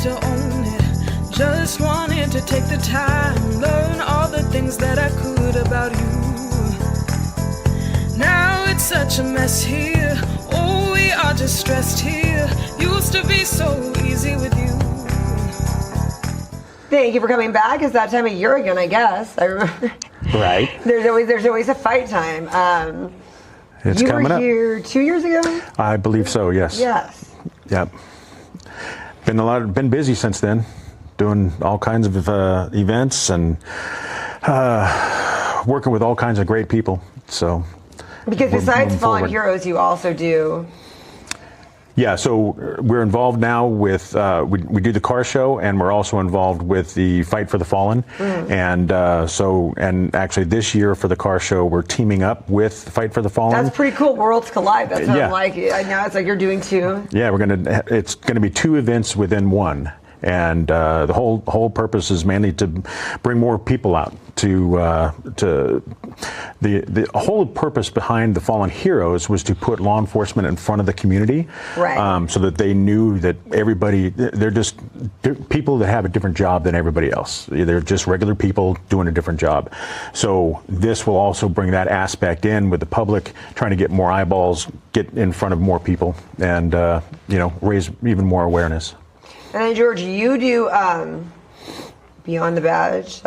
to own it. Just wanted to take the time, learn all the things that I could about you. Now it's such a mess here. Oh, we are just stressed here. Used to be so easy with you. Thank you for coming back. It's that time of year again, I guess. I remember. Right. There's always a fight time. It's you coming were up. here 2 years ago? I believe so, yes. Yes. Yep. Been busy since then, doing all kinds of events and working with all kinds of great people. So. Because besides Fallen Heroes, you also do. Yeah, so we're involved now with, we do the car show, and we're also involved with the Fight for the Fallen. And and actually this year for the car show, we're teaming up with Fight for the Fallen. That's pretty cool. Worlds collide. That's what I'm like. Now it's like you're doing two. Yeah, it's gonna be two events within one. And the whole purpose is mainly to bring more people out to the whole purpose behind the Fallen Heroes was to put law enforcement in front of the community, right. So that they knew that they're just people that have a different job than everybody else. They're just regular people doing a different job. So this will also bring that aspect in with the public, trying to get more eyeballs, get in front of more people, and raise even more awareness. And then George, you do Beyond the Badge,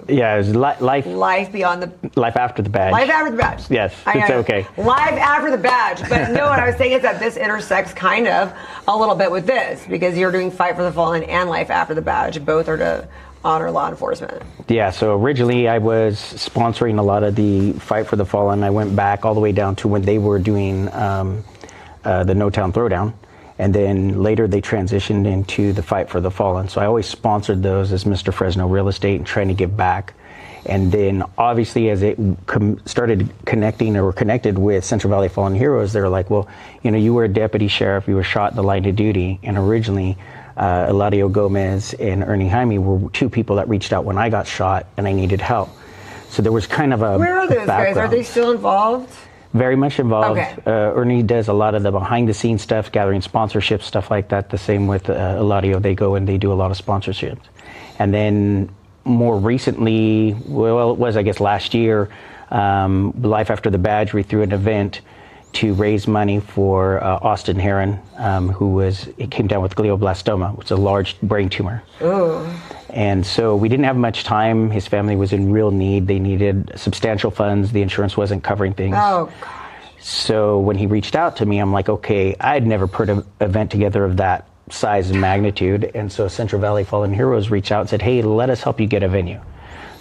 Yeah, it was Life Beyond the Life After the Badge. Life After the Badge. Yes, it's okay. Life After the Badge. But no, what I was saying is that this intersects kind of a little bit with this, because you're doing Fight for the Fallen and Life After the Badge. Both are to honor law enforcement. Yeah, so originally I was sponsoring a lot of the Fight for the Fallen. I went back all the way down to when they were doing the No Town Throwdown. And then later they transitioned into the Fight for the Fallen. So I always sponsored those as Mr. Fresno Real Estate and trying to give back. And then obviously as it started connected with Central Valley Fallen Heroes, they were like, well, you were a deputy sheriff, you were shot in the line of duty. And originally Eladio Gomez and Ernie Jaime were two people that reached out when I got shot and I needed help. So there was kind of a Where are those guys? Are they still involved? Very much involved. Okay. Ernie does a lot of the behind-the-scenes stuff, gathering sponsorships, stuff like that. The same with Eladio. They go and they do a lot of sponsorships. And then more recently, it was, I guess, last year, Life After the Badge, we threw an event to raise money for Austin Heron, he came down with glioblastoma, which is a large brain tumor. Ooh. And so we didn't have much time. His family was in real need. They needed substantial funds. The insurance wasn't covering things. Oh, gosh. So when he reached out to me, I'm like, okay, I'd never put an event together of that size and magnitude. And so Central Valley Fallen Heroes reached out and said, hey, let us help you get a venue.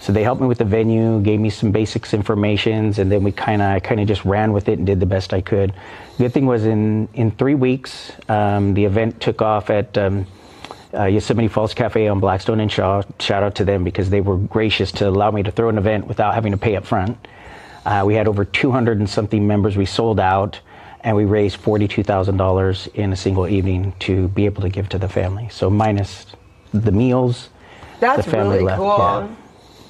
So they helped me with the venue, gave me some basics information, and then I kind of just ran with it and did the best I could. Good thing was in 3 weeks, the event took off at Yosemite Falls Cafe on Blackstone and Shaw. Shout out to them because they were gracious to allow me to throw an event without having to pay up front. We had over 200 and something members. We sold out, and we raised $42,000 in a single evening to be able to give to the family. So minus the meals, that's the family really left. Cool. Yeah.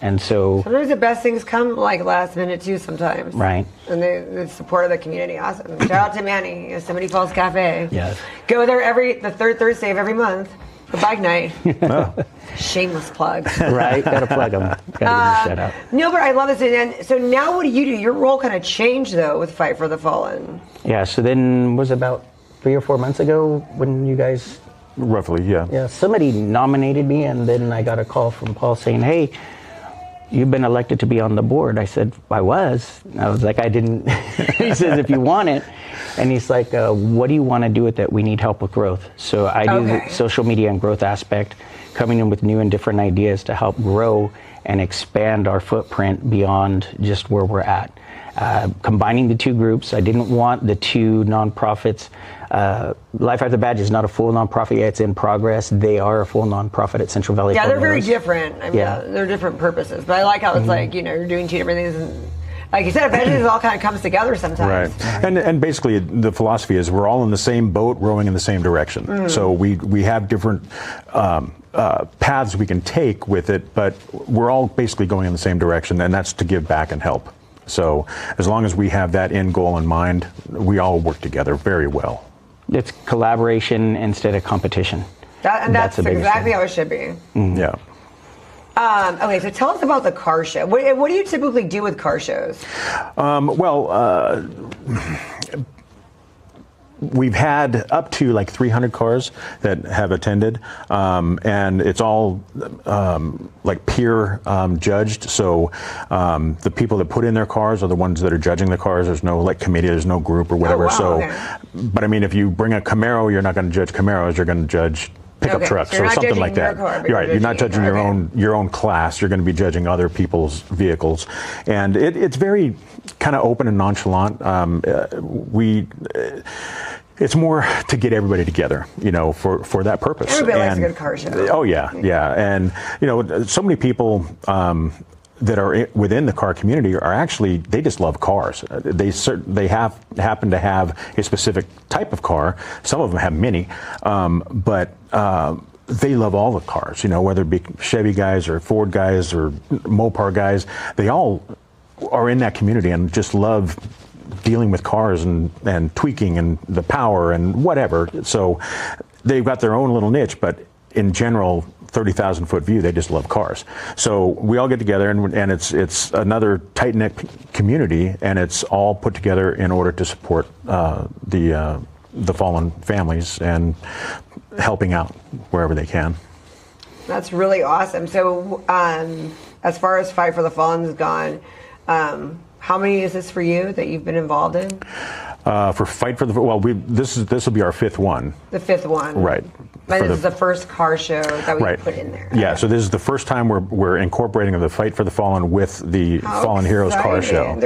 And so sometimes the best things come last minute too sometimes. Right. And the support of the community. Awesome. Shout out to Manny, Yosemite Falls Cafe. Yes. Go there the third Thursday of every month for bike night. Oh. Shameless plug. Right, gotta plug them. Gotta give them a shout out. No, but I love this. And so now what do? Your role kind of changed though with Fight for the Fallen. Yeah, so then was about 3 or 4 months ago when you guys... Roughly, yeah. Yeah, somebody nominated me, and then I got a call from Paul saying, hey, you've been elected to be on the board. I said, I was. I was like, I didn't. He says, if you want it. And he's like, what do you want to do with it? We need help with growth. So I do the social media and growth aspect, coming in with new and different ideas to help grow and expand our footprint beyond just where we're at. Combining the two groups, I didn't want the two nonprofits. Life After the Badge is not a full nonprofit yet, it's in progress. They are a full nonprofit at Central Valley. Yeah, they're very different. I mean, they're different purposes. But I like how it's like, you're doing two different things. And like you said, eventually it all kind of comes together sometimes. Right. And basically the philosophy is we're all in the same boat, rowing in the same direction. So we have different paths we can take with it, but we're all basically going in the same direction, and that's to give back and help. So as long as we have that end goal in mind, we all work together very well. It's collaboration instead of competition. That's exactly how it should be. Yeah. Okay, so tell us about the car show. What do you typically do with car shows? We've had up to like 300 cars that have attended, and it's all like peer judged. So the people that put in their cars are the ones that are judging the cars. There's no like committee, there's no group or whatever. But I mean, if you bring a Camaro, you're not going to judge Camaros. You're going to judge pickup trucks or something like that. You're right. You're not judging your own class. You're going to be judging other people's vehicles, and it's very kind of open and nonchalant. It's more to get everybody together, for that purpose. Everybody likes a good car show. Oh yeah, and so many people that are within the car community are actually, they just love cars. They happen to have a specific type of car. Some of them have many, but they love all the cars. Whether it be Chevy guys or Ford guys or Mopar guys, they all are in that community and just love dealing with cars and tweaking and the power and whatever. So they've got their own little niche, but in general, 30,000 foot view, they just love cars. So we all get together, and it's another tight-knit community, and it's all put together in order to support the fallen families and helping out wherever they can. That's really awesome. So as far as Fight for the Fallen is gone, how many is this for you that you've been involved in? For Fight for the this will be our fifth one. The fifth one, right? And this is the first car show that we put in there. Yeah, so this is the first time we're incorporating the Fight for the Fallen with the Fallen Heroes car show.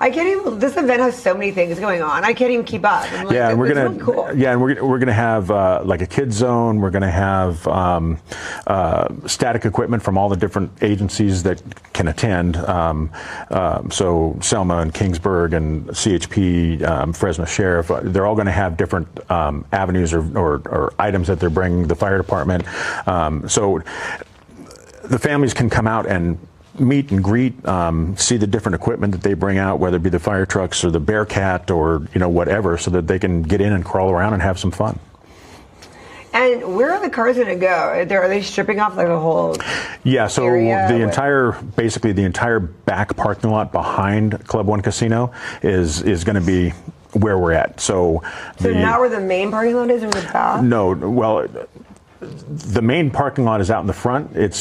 I can't even. This event has so many things going on. I can't even keep up. And we're gonna really cool. Yeah, and we're gonna have like a kids zone. We're gonna have static equipment from all the different agencies that can attend. So Selma and Kingsburg and CHP, Fresno Sheriff. They're all going to have different avenues or items that they're bringing. The fire department. So the families can come out and meet and greet, see the different equipment that they bring out, whether it be the fire trucks or the Bearcat or whatever, so that they can get in and crawl around and have some fun. And where are the cars going to go? Are they stripping off like a whole so area? The entire back parking lot behind Club One Casino is going to be where we're at. So not where the main parking lot is, or the back? No, well, the main parking lot is out in the front. It's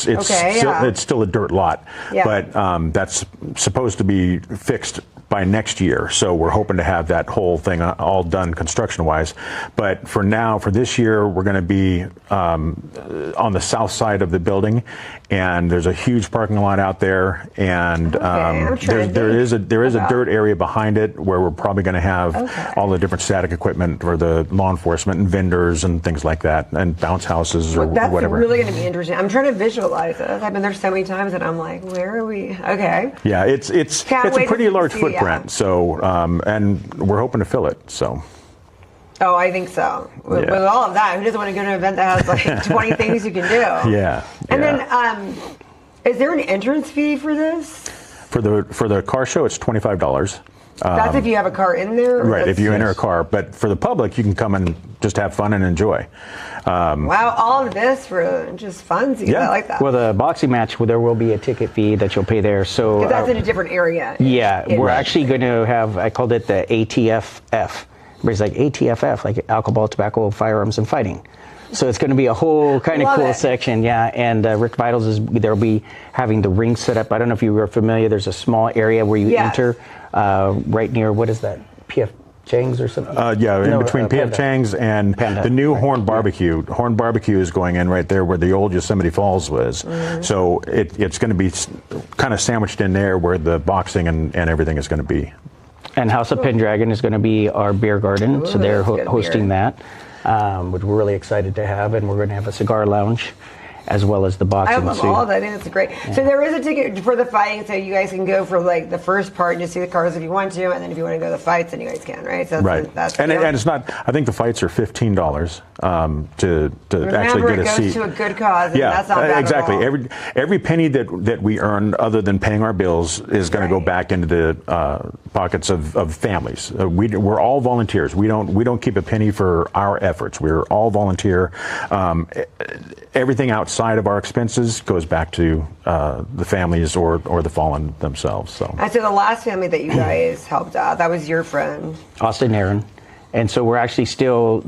still a dirt lot, but that's supposed to be fixed by next year. So we're hoping to have that whole thing all done construction-wise. But for now, for this year, we're going to be on the south side of the building, and there's a huge parking lot out there, and there is a dirt area behind it where we're probably going to have all the different static equipment for the law enforcement and vendors and things like that, and bounce houses or whatever. That's really going to be interesting. I'm trying to visualize this. I've been there so many times, and I'm like, where are we? Okay. Yeah, it's a pretty large footprint. So, and we're hoping to fill it. So. Oh, I think so. With all of that, who doesn't want to go to an event that has like 20 things you can do? Yeah. And then, is there an entrance fee for this? For the car show, it's $25. That's if you have a car in there? Right, if you enter a car. But for the public, you can come and just have fun and enjoy. Wow, all of this for just funsies. Yeah. I like that. Well, the boxing match, there will be a ticket fee that you'll pay there. So that's in a different area. Yeah, we're actually going to have, I called it the ATFF. Everybody's like, ATFF, like alcohol, tobacco, firearms, and fighting. So it's going to be a whole kind of cool section, and Rick Vitals they'll be having the ring set up. I don't know if you were familiar. There's a small area where you enter right near, what is that, PF Chang's or something? In between PF Chang's and the new Horn Barbecue. Yeah. Horn Barbecue is going in right there where the old Yosemite Falls was. Mm-hmm. So it's going to be kind of sandwiched in there where the boxing and everything is going to be. And House of Pendragon is going to be our beer garden, so they're hosting that, which we're really excited to have, and we're going to have a cigar lounge. as well as the boxing. I love all of that. I think that's great. Yeah. So there is a ticket for the fighting, so you guys can go for like the first part and just see the cars if you want to, and then if you want to go to the fights, then you guys can, right? So that's and it's not. I think the fights are $15 to Remember, actually get a seat. it goes to a good cause. And Yeah, that's not bad exactly. At all. Every penny that we earn, other than paying our bills, is going to go back into the pockets of families. We're all volunteers. We don't keep a penny for our efforts. We're all volunteer. Everything outside of our expenses goes back to the families or the fallen themselves. So. And so the last family that you guys helped out, that was your friend, Austin Aaron. And so we're actually still,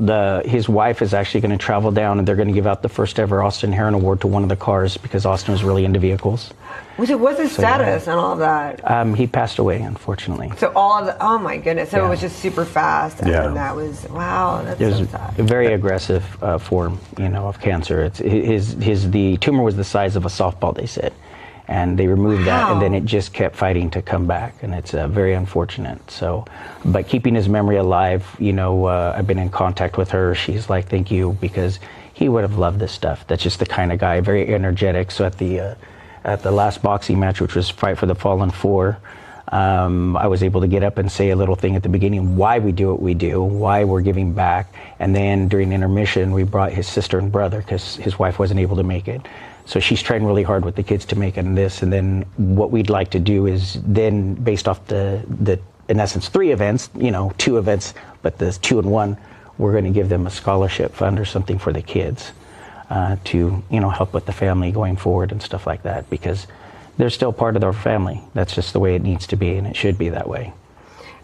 his wife is actually going to travel down, and they're going to give out the first ever Austin Heron Award to one of the cars, because Austin was really into vehicles. What's his status and all of that? He passed away, unfortunately. So all of the, oh my goodness. So Yeah. it was just super fast. And Yeah. that was, wow, that's It was so sad. a very aggressive form, of cancer. The tumor was the size of a softball, they said. And they removed that, and then it just kept fighting to come back, and it's very unfortunate. So, but keeping his memory alive, I've been in contact with her. She's like, thank you, because he would have loved this stuff. That's just the kind of guy, very energetic. So at the last boxing match, which was Fight for the Fallen 4, I was able to get up and say a little thing at the beginning, why we do what we do, why we're giving back. And then during intermission, we brought his sister and brother, because his wife wasn't able to make it. So she's trying really hard with the kids to make it in this. And then what we'd like to do is then, based off the in essence, 3 events, 2 events, but the 2 in 1, we're going to give them a scholarship fund or something for the kids to, help with the family going forward and stuff like that, because they're still part of our family. That's just the way it needs to be, and it should be that way.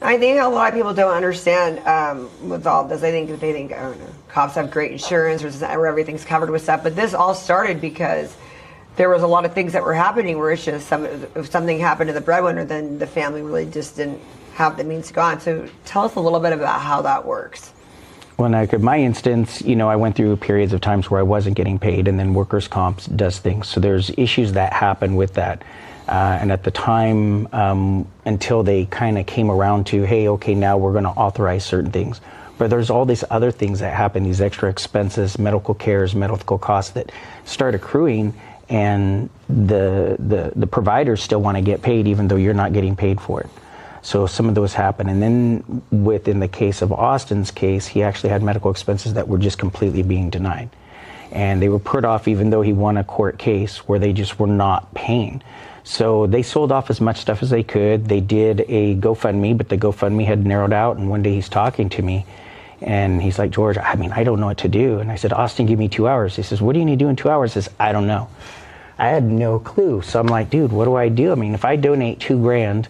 I think a lot of people don't understand with all this. They think, oh, no, cops have great insurance or everything's covered with stuff. But this all started because there was a lot of things that were happening where it's just if something happened to the breadwinner, then the family really just didn't have the means to go on. So tell us a little bit about how that works. Well, like in my instance, I went through periods of times where I wasn't getting paid, and then workers' comp does things. So there's issues that happen with that. And at the time, until they kind of came around to, hey, okay, now we're going to authorize certain things. But there's all these other things that happen, these extra expenses, medical cares, medical costs that start accruing, and the providers still want to get paid even though you're not getting paid for it. So some of those happen. And then within the case of Austin's case, he actually had medical expenses that were just completely being denied. And they were put off even though he won a court case where they just were not paying. So they sold off as much stuff as they could. They did a GoFundMe, but the GoFundMe had narrowed out. And one day he's talking to me, and he's like, George, I don't know what to do. And I said, Austin, give me 2 hours. He says, what do you need to do in 2 hours? He says, I don't know. I had no clue. So I'm like, dude, what do I do? If I donate $2,000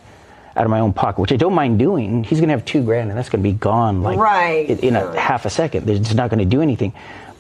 out of my own pocket, which I don't mind doing, he's going to have $2,000, and that's going to be gone in a half a second. It's not going to do anything.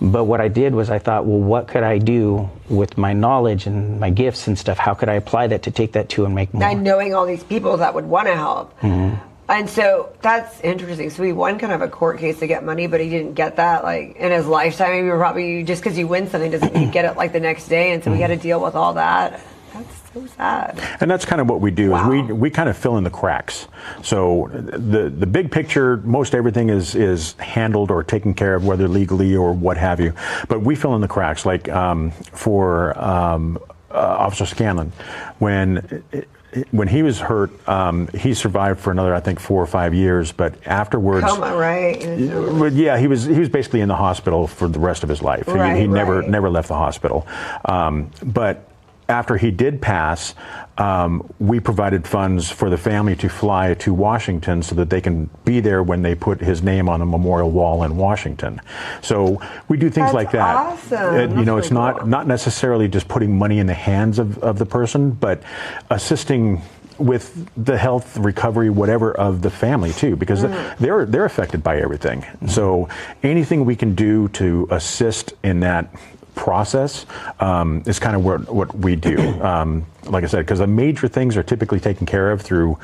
But what I did was I thought, well, what could I do with my knowledge and my gifts and stuff? How could I apply that to take that to and make more? And knowing all these people that would want to help. Mm-hmm. And so that's interesting. So he won kind of a court case to get money, but he didn't get that in his lifetime. Maybe probably just because you win something doesn't mean you get it the next day. And so we got to deal with all that. That's so sad. And that's kind of what we do. Wow. Is we kind of fill in the cracks. So the big picture, most everything is handled or taken care of, whether legally or what have you. But we fill in the cracks. Like for Officer Scanlon, when he was hurt, he survived for another, I think, 4 or 5 years. But afterwards, coma, right? Yeah, he was basically in the hospital for the rest of his life. He never left the hospital. But after he did pass, we provided funds for the family to fly to Washington so that they can be there when they put his name on a memorial wall in Washington. So we do things like that. Awesome. It's not necessarily just putting money in the hands of the person, but assisting with the health, recovery, whatever of the family too, because they're affected by everything. So anything we can do to assist in that process is kind of what we do. Like I said, because the major things are typically taken care of through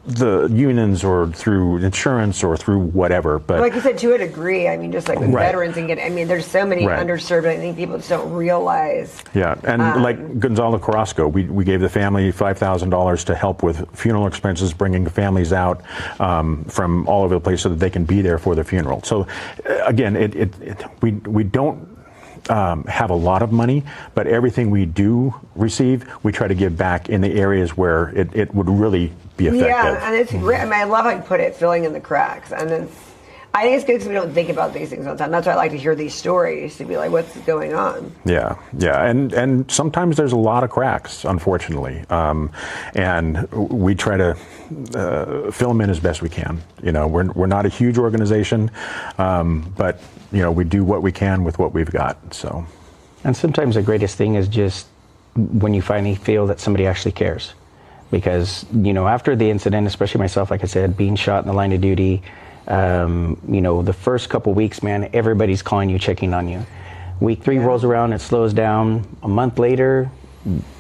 the unions or through insurance or through whatever. But like you said, to a degree, just like with veterans and there's so many underserved. I think people just don't realize. Yeah, and like Gonzalo Carrasco, we gave the family $5,000 to help with funeral expenses, bringing the families out from all over the place so that they can be there for the funeral. So again, we don't have a lot of money, but everything we do receive, we try to give back in the areas where it would really be effective. Yeah, and it's great. I mean, I love how you put it, filling in the cracks. And I think it's good because we don't think about these things all the time. That's why I like to hear these stories, to be like, what's going on? Yeah, and sometimes there's a lot of cracks, unfortunately, and we try to fill them in as best we can. You know, we're not a huge organization, but you know, we do what we can with what we've got. So, and sometimes the greatest thing is just when you finally feel that somebody actually cares, because you know, after the incident, especially myself, like I said, being shot in the line of duty. You know, the first couple weeks, man, everybody's calling you, checking on you. Week 3 rolls around, it slows down. A month later,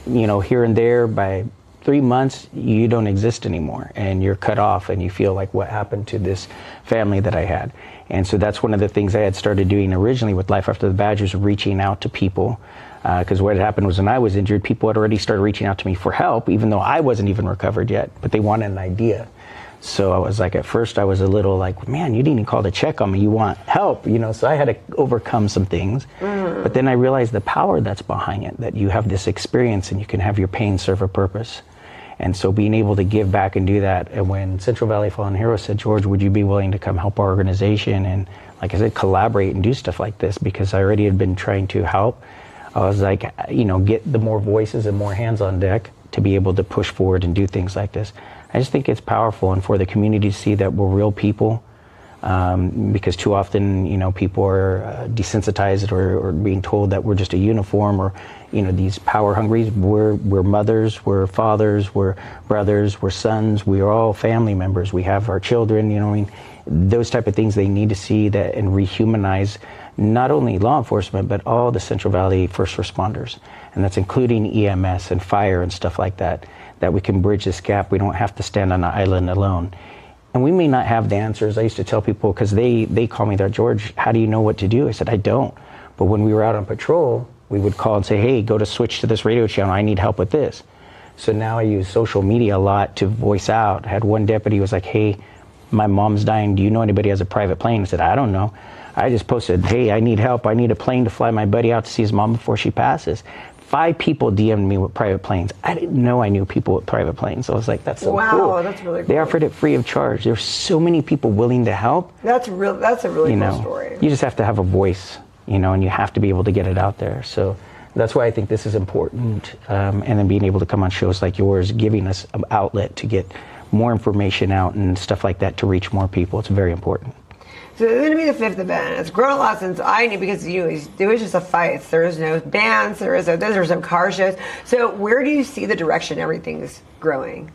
you know, here and there, by 3 months, you don't exist anymore, and you're cut off, and you feel like, what happened to this family that I had? And so that's one of the things I had started doing originally with Life After the Badge, was reaching out to people. Because what had happened was when I was injured, people had already started reaching out to me for help, even though I wasn't even recovered yet, but they wanted an idea. So I was like, at first I was a little like, man, you didn't even call to check on me. You want help, you know? So I had to overcome some things. But then I realized the power that's behind it, that you have this experience and you can have your pain serve a purpose. And so being able to give back and do that. And when Central Valley Fallen Heroes said, George, would you be willing to come help our organization? And like I said, collaborate and do stuff like this, because I already had been trying to help. I was like, you know, get the more voices and more hands on deck to be able to push forward and do things like this. I just think it's powerful, and for the community to see that we're real people, because too often, you know, people are desensitized or being told that we're just a uniform, or, you know, these power hungries. We're mothers, we're fathers, we're brothers, we're sons. We are all family members. We have our children. You know, I mean, those type of things they need to see that and rehumanize not only law enforcement but all the Central Valley first responders, and that's including EMS and fire and stuff like that. That we can bridge this gap. We don't have to stand on an island alone. And we may not have the answers. I used to tell people, because they call me there, George, how do you know what to do? I said, I don't. But when we were out on patrol, we would call and say, hey, go to switch to this radio channel. I need help with this. So now I use social media a lot to voice out. I had one deputy who was like, hey, my mom's dying. Do you know anybody who has a private plane? I said, I don't know. I just posted, hey, I need help. I need a plane to fly my buddy out to see his mom before she passes. 5 people DM'd me with private planes. I didn't know I knew people with private planes. So I was like, that's so cool. Wow, that's really cool. They offered it free of charge. There's so many people willing to help. That's a really cool story. You just have to have a voice, you know, and you have to be able to get it out there. So that's why I think this is important. And then being able to come on shows like yours, giving us an outlet to get more information out and stuff like that to reach more people. It's very important. So it's going to be the 5th event. It's grown a lot since I knew, because it was just a fight. There was no bands, there was no car shows. So where do you see the direction everything's growing?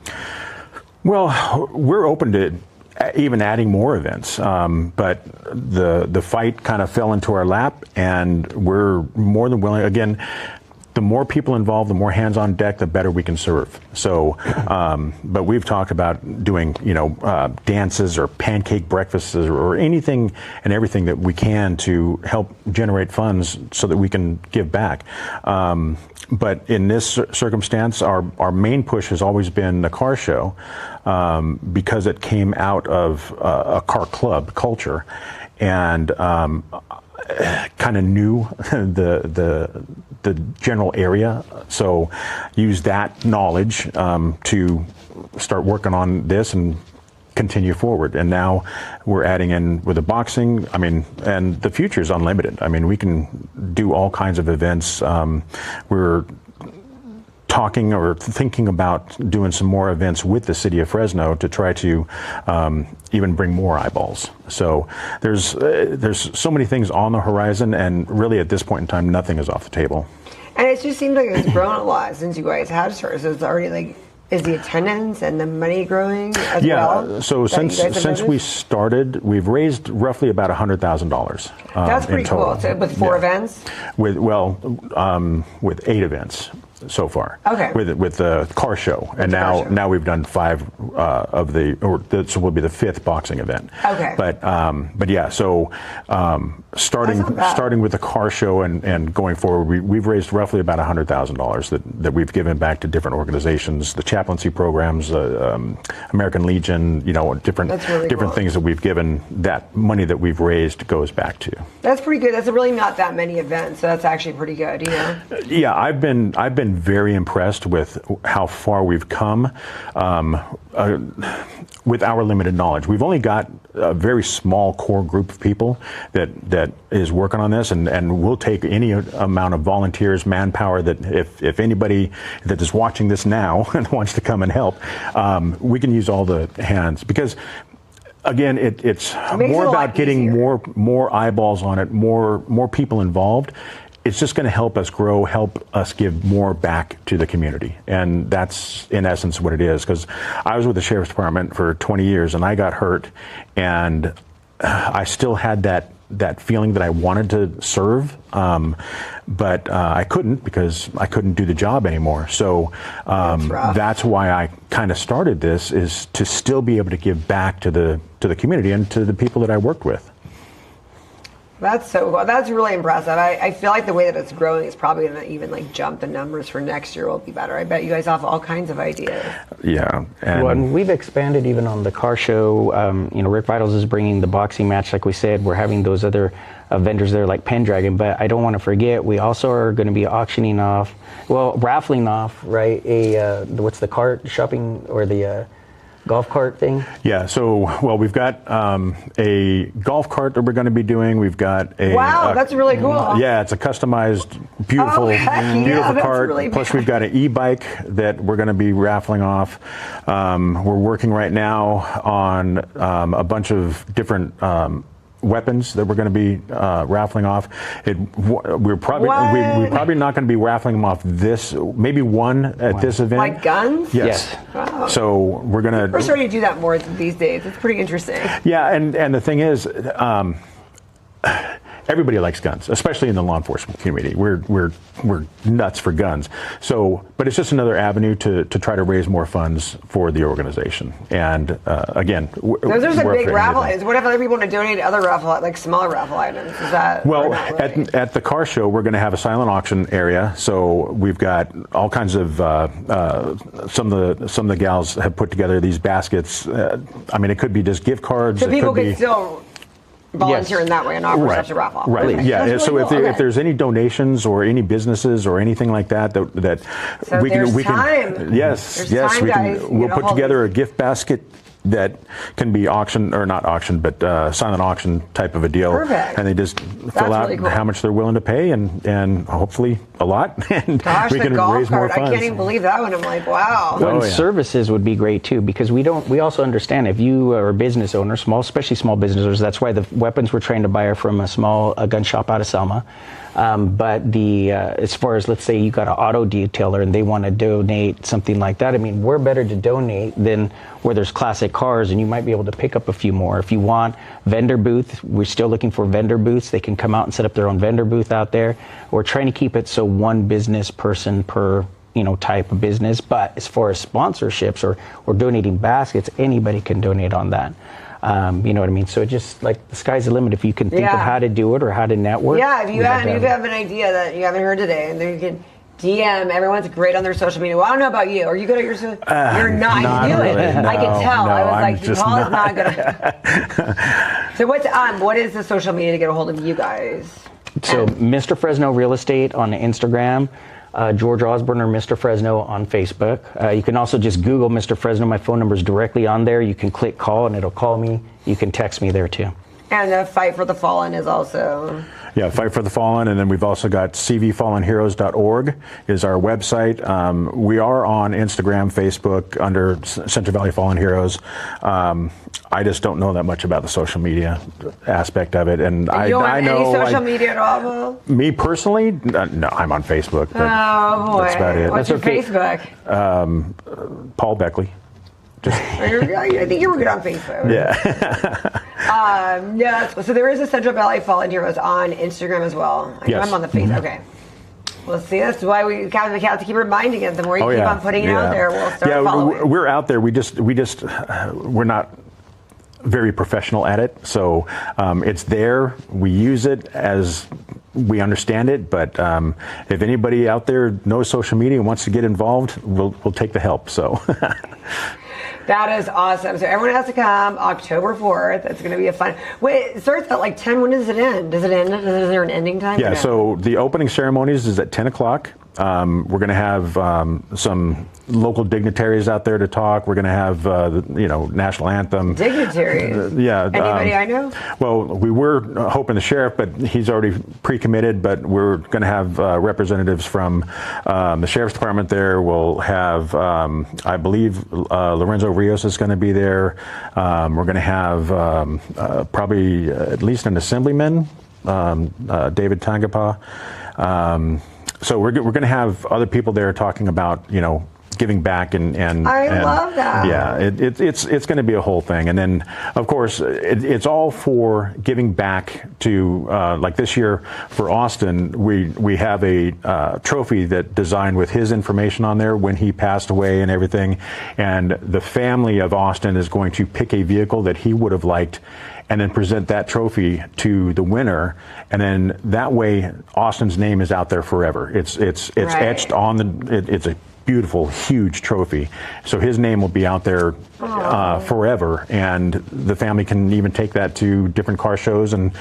Well, we're open to even adding more events, but the fight kind of fell into our lap, and we're more than willing. Again, the more people involved, the more hands on deck, the better we can serve. So, but we've talked about doing, you know, dances or pancake breakfasts or anything and everything that we can to help generate funds so that we can give back. But in this circumstance, our main push has always been the car show, because it came out of a car club culture, and kind of knew the general area, so use that knowledge to start working on this and continue forward. And now we're adding in with the boxing. I mean, and the future is unlimited. I mean, we can do all kinds of events. We're talking or thinking about doing some more events with the city of Fresno to try to even bring more eyeballs. So there's so many things on the horizon, and really at this point in time, nothing is off the table. And it just seems like it's grown a lot since you guys had started. So it's already like, is the attendance and the money growing as well? Yeah, so since we started, we've raised roughly about $100,000. That's pretty cool. So with 4 events? With 8 events. so far. Okay. With the car show, and now we've done 5 of this will be the 5th boxing event. Okay. But yeah, so starting with the car show and going forward, we've raised roughly about $100,000 that we've given back to different organizations, the chaplaincy programs, American Legion, different cool. things that we've given. That money that we've raised goes back to. That's pretty good. That's really not that many events, so that's actually pretty good. Yeah, I've been very impressed with how far we've come with our limited knowledge. We've only got a very small core group of people that is working on this, and we'll take any amount of volunteers, manpower, that if anybody that is watching this now and wants to come and help, we can use all the hands, because again, it's more about getting more eyeballs on it, more people involved. It's just going to help us grow, help us give more back to the community. And that's in essence what it is, because I was with the Sheriff's Department for 20 years and I got hurt, and I still had that feeling that I wanted to serve, but I couldn't, because I couldn't do the job anymore. So that's why I kind of started this, is to still be able to give back to the community and to the people that I worked with. That's so cool. That's really impressive. I feel like the way that it's growing is probably going to even jump the numbers for next year will be better. I bet you guys have all kinds of ideas. Yeah. And we've expanded even on the car show. Rick Vitals is bringing the boxing match, like we said. We're having those other vendors there like Pendragon, but I don't want to forget, we also are going to be raffling off, right? What's the cart shopping, or the golf cart thing? Yeah, so, we've got a golf cart that we're going to be doing. We've got a... Wow, that's really cool. Yeah, it's a customized, beautiful cart. Really Plus, we've got an e-bike that we're going to be raffling off. We're working right now on a bunch of different weapons that we're going to be raffling off. We're probably not going to be raffling them off maybe one at this event. Like guns? Yes. Wow. So we're going to... We're starting to do that more these days. It's pretty interesting. Yeah, and the thing is, everybody likes guns, especially in the law enforcement community. We're nuts for guns. So, but it's just another avenue to try to raise more funds for the organization. And again, those are some big raffle items. What if other people want to donate other smaller raffle items? Is that really? At the car show, we're going to have a silent auction area. So we've got all kinds of some of the gals have put together these baskets. It could be just gift cards. So people could still volunteer in that way and offer stuff to raffle off. Right. Okay. Yeah. So really if there's any donations or any businesses or anything like that so we can yes, we'll put together a gift basket that can be silent auction type of a deal. Perfect. And they just fill out really cool. how much they're willing to pay, and hopefully a lot, and we can raise more funds. I can't even believe that one. I'm like, wow. Services would be great too, because we also understand if you are a business owner, especially small businesses, that's why the weapons we're trying to buy are from a gun shop out of Selma. But as far as, let's say you got an auto detailer and they want to donate something like that, we're better to donate than where there's classic cars, and you might be able to pick up a few more. If you want vendor booth, we're still looking for vendor booths. They can come out and set up their own vendor booth out there. We're trying to keep it so one business person per type of business. But as far as sponsorships or donating baskets, anybody can donate on that. You know what I mean? So it just, like, the sky's the limit if you can think of how to do it or how to network. Yeah, if you have an idea that you haven't heard today, and then you can DM. Everyone's great on their social media. Well, I don't know about you. Are you good at your social media? You're not. Not You do really. it. No, I can tell. no, I was I'm like, just Paul is not. not good at So what is the social media to get a hold of you guys? So Mr. Fresno Real Estate on Instagram. George Ozburn or Mr. Fresno on Facebook. You can also just Google Mr. Fresno. My phone number is directly on there. You can click call and it'll call me. You can text me there too. And the Fight for the Fallen is also... Yeah, Fight for the Fallen, and then we've also got cvfallenheroes.org is our website. We are on Instagram, Facebook under Central Valley Fallen Heroes. I just don't know that much about the social media aspect of it, and you don't have know any social media at all? Me personally, no, I'm on Facebook. But oh boy, that's about it. What's your Facebook? Paul Beckley. I think you were good on Facebook. Yeah. So there is a Central Valley Fallen Heroes on Instagram as well. Yes. I'm on the Facebook. Okay. Well, see, that's why we have to keep reminding it. The more you keep on putting it out there, we'll start following. We're out there. We're not very professional at it. So it's there. We use it as we understand it. But if anybody out there knows social media and wants to get involved, we'll take the help. So. That is awesome. So everyone has to come October 4th. It's going to be a fun. Wait, it starts at like 10. When does it end? Does it end? Is there an ending time? Yeah, so the opening ceremonies is at 10 o'clock. We're going to have some local dignitaries out there to talk. We're going to have, the national anthem. Dignitaries? Yeah. Anybody I know? Well, we were hoping the sheriff, but he's already pre-committed. But we're going to have representatives from the sheriff's department there. We'll have, I believe, Lorenzo Rios is going to be there. We're going to have probably at least an assemblyman, David Tangapa. So we're going to have other people there talking about, giving back and I love that. Yeah, it's going to be a whole thing. And then, of course, it's all for giving back to, like this year for Austin, we have a trophy that designed with his information on there when he passed away and everything. And the family of Austin is going to pick a vehicle that he would have liked and then present that trophy to the winner, and then that way Austin's name is out there forever. It's right. Etched on it's a beautiful, huge trophy. So his name will be out there forever, and the family can even take that to different car shows, and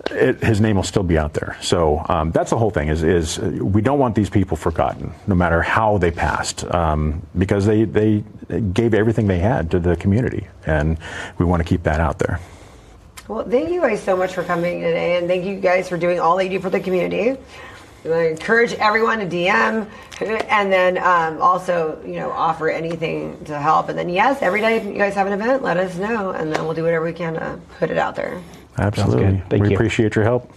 his name will still be out there. So that's the whole thing. Is we don't want these people forgotten, no matter how they passed, because they gave everything they had to the community, and we want to keep that out there. Well, thank you guys so much for coming today, and thank you guys for doing all that you do for the community. I encourage everyone to DM, and then also, offer anything to help. And then, yes, every day you guys have an event, let us know, and then we'll do whatever we can to put it out there. Absolutely. We appreciate your help.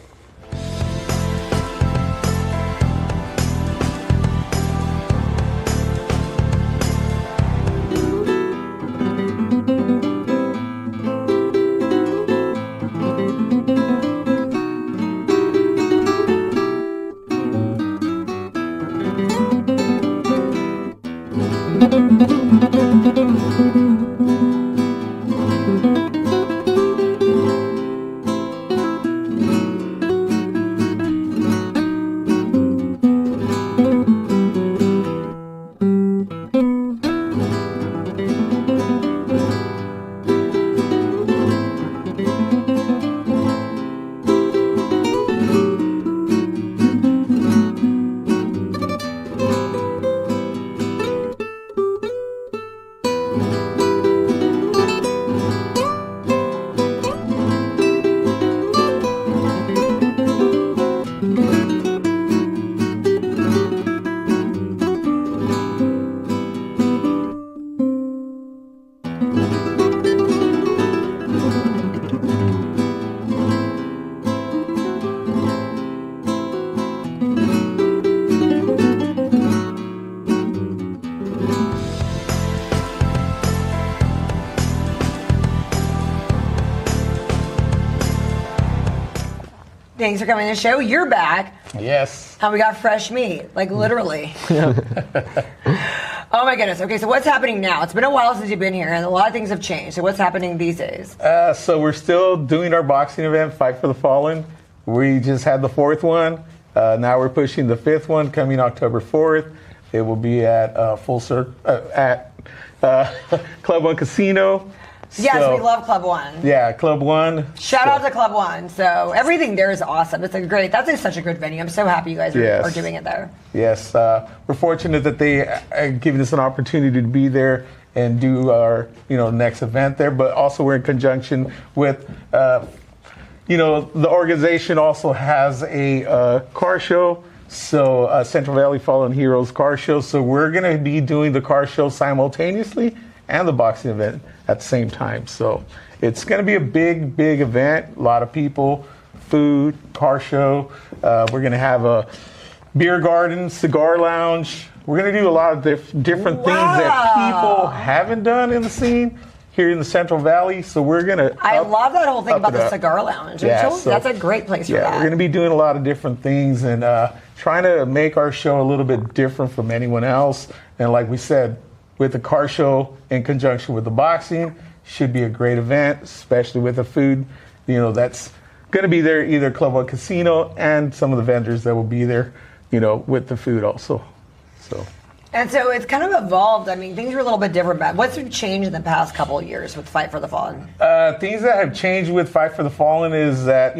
Thanks for coming to the show. You're back. Yes. And we got fresh meat, like literally. Oh my goodness. Okay, so what's happening now? It's been a while since you've been here, and a lot of things have changed. So what's happening these days? So we're still doing our boxing event, Fight for the Fallen. We just had the 4th one. Now we're pushing the 5th one, coming October 4th. It will be at Club One Casino. Yes, we love Club One. Yeah, Club One. Shout out to Club One. So everything there is awesome. It's such a good venue. I'm so happy you guys are doing it there. Yes, we're fortunate that they are giving us an opportunity to be there and do our next event there. But also we're in conjunction with the organization also has a car show. So Central Valley Fallen Heroes car show. So we're going to be doing the car show simultaneously and the boxing event at the same time. So it's going to be a big, big event. A lot of people, food, car show. We're going to have a beer garden, cigar lounge. We're going to do a lot of different things that people haven't done in the scene. here in the Central Valley. So we're gonna. I love that whole thing about the cigar lounge. Yeah, so, that's a great place for that. We're gonna be doing a lot of different things and trying to make our show a little bit different from anyone else. And like we said, with the car show in conjunction with the boxing, should be a great event, especially with the food. That's going to be there, either Club One Casino and some of the vendors that will be there, with the food also. And so it's kind of evolved. I mean, things are a little bit different. But what's changed in the past couple of years with Fight for the Fallen? Things that have changed with Fight for the Fallen is that,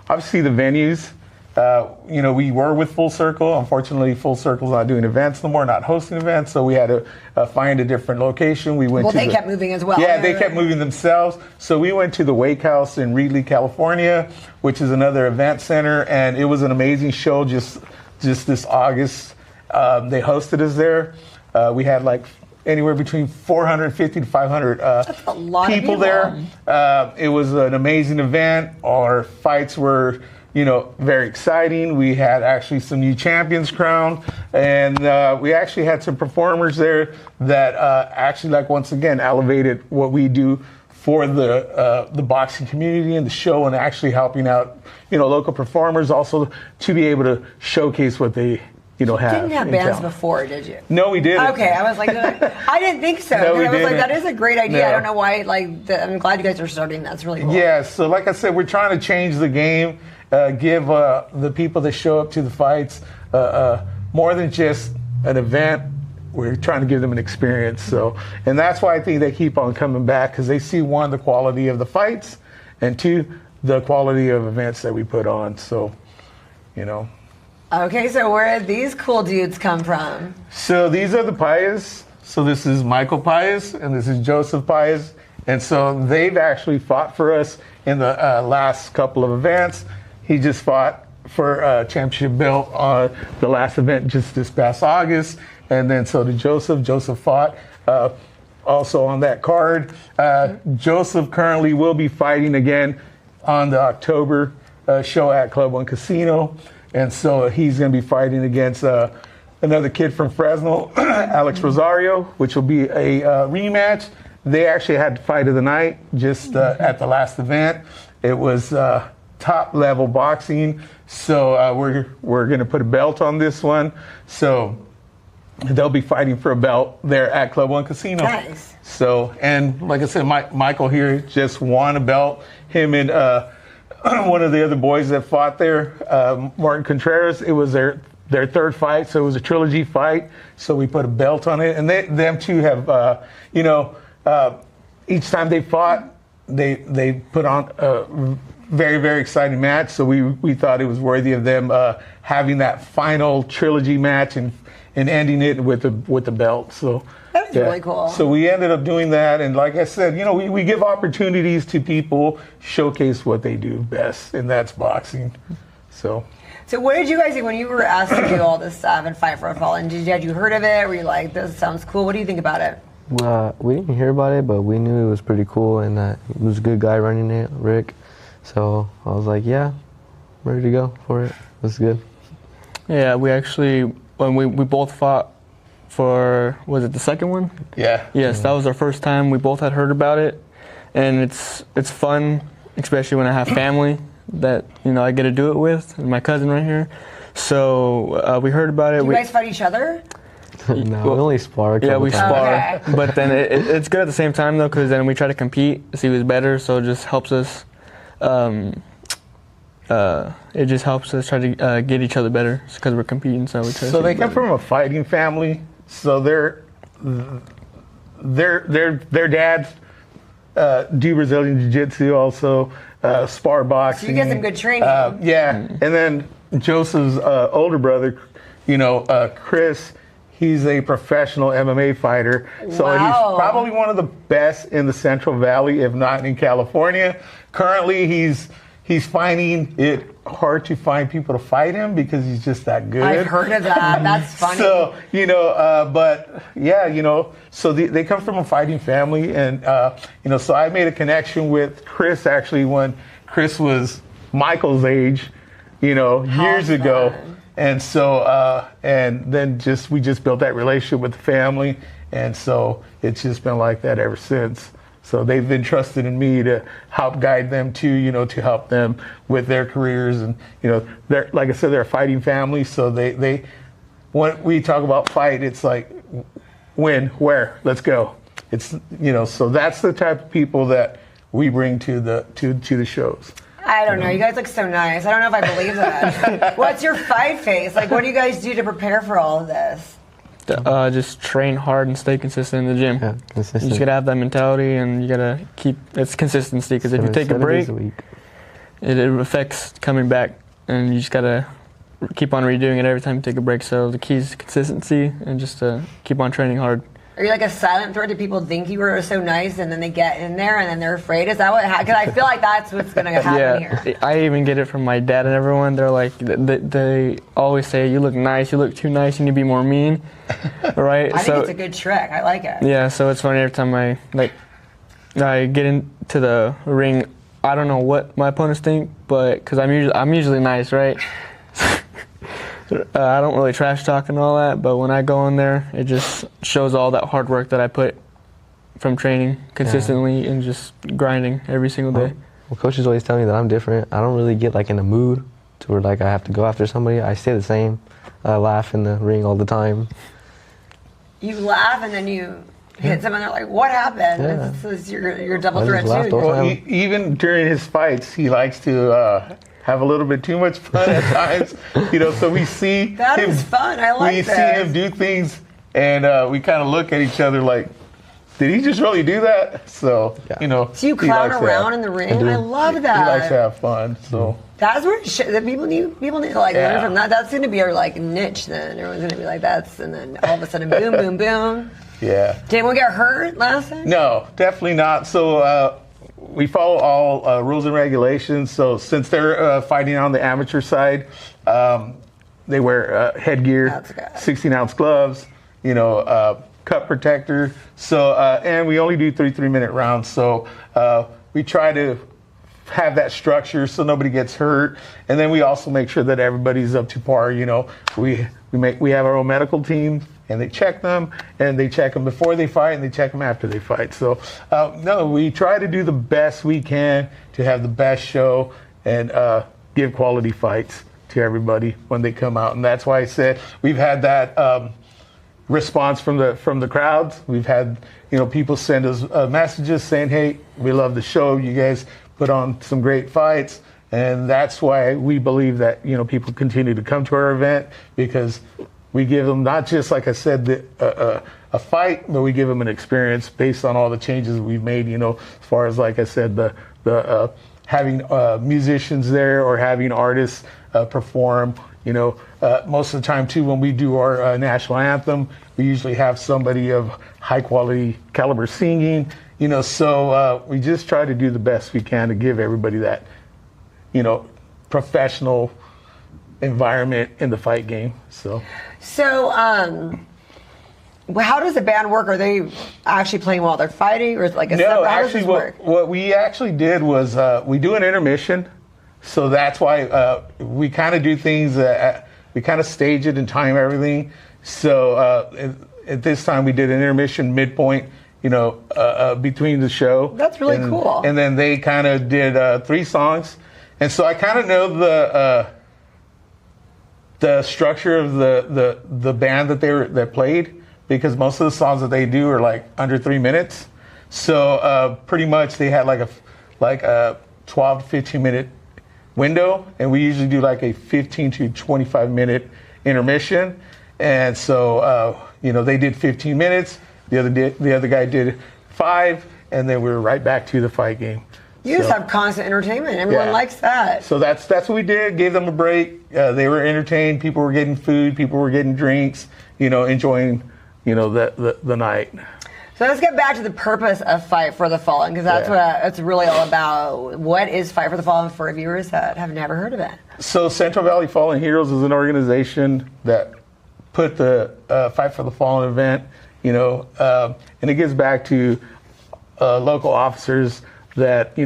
obviously the venues. We were with Full Circle. Unfortunately, Full Circle's not doing events no more, not hosting events. So we had to find a different location. They kept moving as well. Yeah, they kept moving themselves. So we went to the Wake House in Reedley, California, which is another event center, and it was an amazing show. Just this August, they hosted us there. We had like anywhere between 450 to 500 people there. It was an amazing event. Our fights were very exciting. We had actually some new champions crowned, and we actually had some performers there that actually, once again, elevated what we do for the boxing community and the show, and actually helping out, local performers also to be able to showcase what they, have. You didn't have bands before, did you? No, we didn't. Okay, I was like, I didn't think so. No, we I was didn't. like, that is a great idea. No. I don't know why. I'm glad you guys are starting. That's really cool. Yeah. So, like I said, we're trying to change the game. Give the people that show up to the fights more than just an event. We're trying to give them an experience. So, and that's why I think they keep on coming back, because they see, one, the quality of the fights, and two, the quality of events that we put on. So, Okay, so where did these cool dudes come from? So these are the Paez. So this is Michael Paez, and this is Joseph Paez. And so they've actually fought for us in the last couple of events. He just fought for a championship belt on the last event just this past August. And then so did Joseph. Joseph fought also on that card. Joseph currently will be fighting again on the October show at Club One Casino. And so he's going to be fighting against another kid from Fresno, Alex Rosario, which will be a rematch. They actually had the fight of the night just at the last event. It was top level boxing. So we're going to put a belt on this one. So they'll be fighting for a belt there at Club One Casino. Nice. So, and like I said, Michael here just won a belt. Him and one of the other boys that fought there, Martin Contreras, it was their third fight, so it was a trilogy fight. So we put a belt on it, and them two have, each time they fought, they put on a very, very exciting match. So we thought it was worthy of them having that final trilogy match and ending it with the belt. So. That was really cool. So we ended up doing that, and like I said, we give opportunities to people, showcase what they do best, and that's boxing. So what did you guys think when you were asked to do all this stuff and Fight for the Fallen? Had you heard of it? Were you like, this sounds cool? What do you think about it? We didn't hear about it, but we knew it was pretty cool, and that it was a good guy running it, Rick. So I was like, yeah, I'm ready to go for it. It was good. Yeah, we actually, when we both fought for, was it the second one? yeah. Yes, that was our first time. We both had heard about it, and it's fun, especially when I have family that I get to do it with, and my cousin right here. So we heard about it. Do you guys fight each other? No, we only spar. Yeah, we spar, Okay. but then it's good at the same time though, because then we try to compete to see who's better. So it just helps us. It just helps us try to get each other better because we're competing. So we try. So to they come from a fighting family. So their dads do Brazilian Jiu-Jitsu also, spar boxing. So you get some good training. Yeah, and then Joseph's older brother, Chris, he's a professional MMA fighter. So Wow. he's probably one of the best in the Central Valley, if not in California. Currently, he's finding it hard to find people to fight him because he's just that good. I've heard of that. That's funny. So, but yeah, so they come from a fighting family. And, so I made a connection with Chris actually when Chris was Michael's age, years ago. And so, and then we just built that relationship with the family. And so it's just been like that ever since. So they've entrusted in me to help guide them to help them with their careers. And, they're, like I said, they're a fighting family. So they when we talk about fight, it's like, when, where, let's go. It's, so that's the type of people that we bring to the shows. I don't know. You guys look so nice. I don't know if I believe that. What's your fight face? Like, what do you guys do to prepare for all of this? Just train hard and stay consistent in the gym. Yeah, consistent. You just gotta have that mentality, and you gotta keep it's consistency. Because if you take a break, it affects coming back, and you just gotta keep on redoing it every time you take a break. So the key is consistency, and just to keep on training hard. Are you like a silent threat? Do people think you were so nice, and then they get in there, and then they're afraid? Is that what? Because I feel like that's what's going to happen here. I even get it from my dad and everyone. They're like, they always say, "You look nice. You look too nice. You need to be more mean." Right? I think it's a good trick. I like it. Yeah. So it's funny every time I get into the ring. I don't know what my opponents think, but because I'm usually nice, right? I don't really trash talk and all that, but when I go in there, it just shows all that hard work that I put from training consistently and just grinding every single day. Well, coaches always tell me that I'm different. I don't really get like in a mood to where like I have to go after somebody. I stay the same. I laugh in the ring all the time. You laugh and then you hit someone. They're like, "What happened?" Yeah. You're double threat too. Well, even during his fights, he likes to have a little bit too much fun at times. So we see that him, is fun. I like we this. see him do things, and we kind of look at each other like, did he just really do that? So So you clown around in the ring. I love that. He likes to have fun. So that's where that people need to like learn from that. That's going to be our like niche. Then everyone's going to be like and then all of a sudden, boom, boom, boom. Yeah. Did anyone get hurt last time? No, definitely not. So we follow all rules and regulations. So since they're fighting on the amateur side, they wear headgear, 16-ounce gloves, cut protector. So and we only do 3-minute rounds. So we try to have that structure so nobody gets hurt, and then we also make sure that everybody's up to par. We have our own medical team, and they check them, and they check them before they fight, and they check them after they fight. So no, we try to do the best we can to have the best show and give quality fights to everybody when they come out, and that's why I said we've had that response from the crowds. We've had people send us messages saying, "Hey, we love the show. You guys put on some great fights," and that's why we believe that people continue to come to our event, because we give them not just, like I said, a fight, but we give them an experience based on all the changes we've made. As far as, like I said, the having musicians there or having artists perform. Most of the time too, when we do our national anthem, we usually have somebody of high quality caliber singing. So we just try to do the best we can to give everybody that, professional environment in the fight game. So how does the band work? Are they actually playing while they're fighting, or is it like a separate? How does this work? What we actually did was we do an intermission. So that's why we kind of do things. We kind of stage it and time everything. So at this time, we did an intermission midpoint, between the show. That's really cool. And then they kind of did 3 songs. And so I kind of know the structure of the band that played, because most of the songs that they do are like under 3 minutes. So pretty much they had like a 12 to 15 minute window, and we usually do like a 15 to 25 minute intermission. And so they did 15 minutes. The other guy did 5, and then we were right back to the fight game. You just have constant entertainment. Everyone likes that. So that's what we did. Gave them a break. They were entertained. People were getting food. People were getting drinks. Enjoying the night. So let's get back to the purpose of Fight for the Fallen, because that's what it's really all about. What is Fight for the Fallen for viewers that have never heard of it? So Central Valley Fallen Heroes is an organization that put the Fight for the Fallen event, and it gets back to local officers that,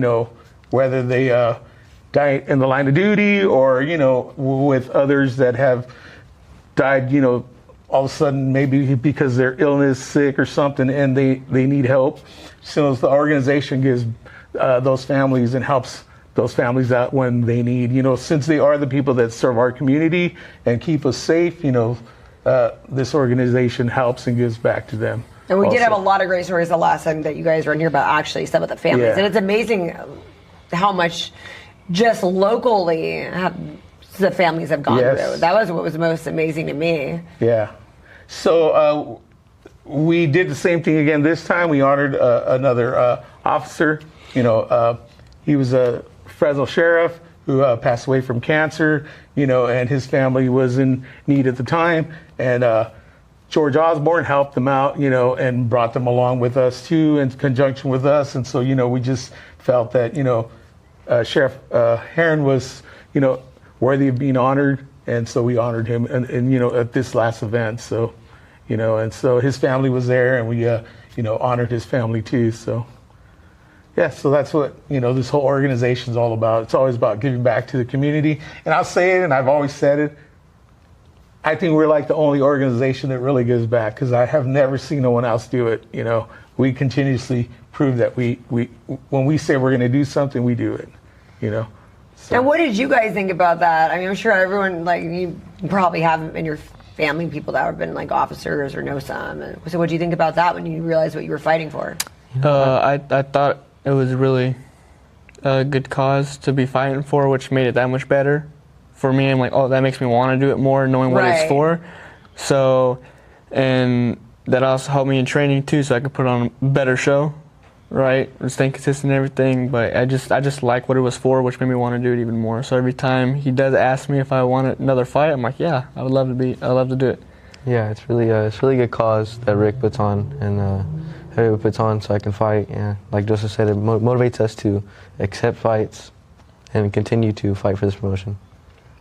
whether they die in the line of duty or, with others that have died, all of a sudden, maybe because they're illness, sick or something, and they need help. So the organization gives those families and helps those families out when they need. Since they are the people that serve our community and keep us safe, this organization helps and gives back to them. And we also. did have a lot of great stories the last time that you guys were in here about actually some of the families. Yeah. And it's amazing how much just locally the families have gone through. That was what was most amazing to me. Yeah. So we did the same thing again this time. We honored another officer. He was a Fresno sheriff who passed away from cancer, and his family was in need at the time. And George Ozburn helped them out, and brought them along with us too, in conjunction with us. And so, we just felt that, Sheriff Heron was, worthy of being honored. And so we honored him and at this last event. So, and so his family was there, and we, honored his family too. So, yeah, so that's what, this whole organization is all about. It's always about giving back to the community. And I'll say it, and I've always said it, I think we're like the only organization that really gives back, because I have never seen no one else do it. We continuously prove that we when we say we're going to do something, we do it. So. And what did you guys think about that? I mean, I'm sure everyone, you probably have in your family people that have been officers or know some. And so what do you think about that when you realized what you were fighting for? I thought it was really a good cause to be fighting for, which made it that much better. For me, I'm like, oh, that makes me want to do it more, knowing what it's for. So, and that also helped me in training too, so I could put on a better show, right? And staying consistent and everything. But I just like what it was for, which made me want to do it even more. So every time he does ask me if I want another fight, I'm like, yeah, I'd love to do it. Yeah, it's really good cause that Rick puts on, and everyone puts on so I can fight. Yeah, like Joseph said, it motivates us to accept fights and continue to fight for this promotion.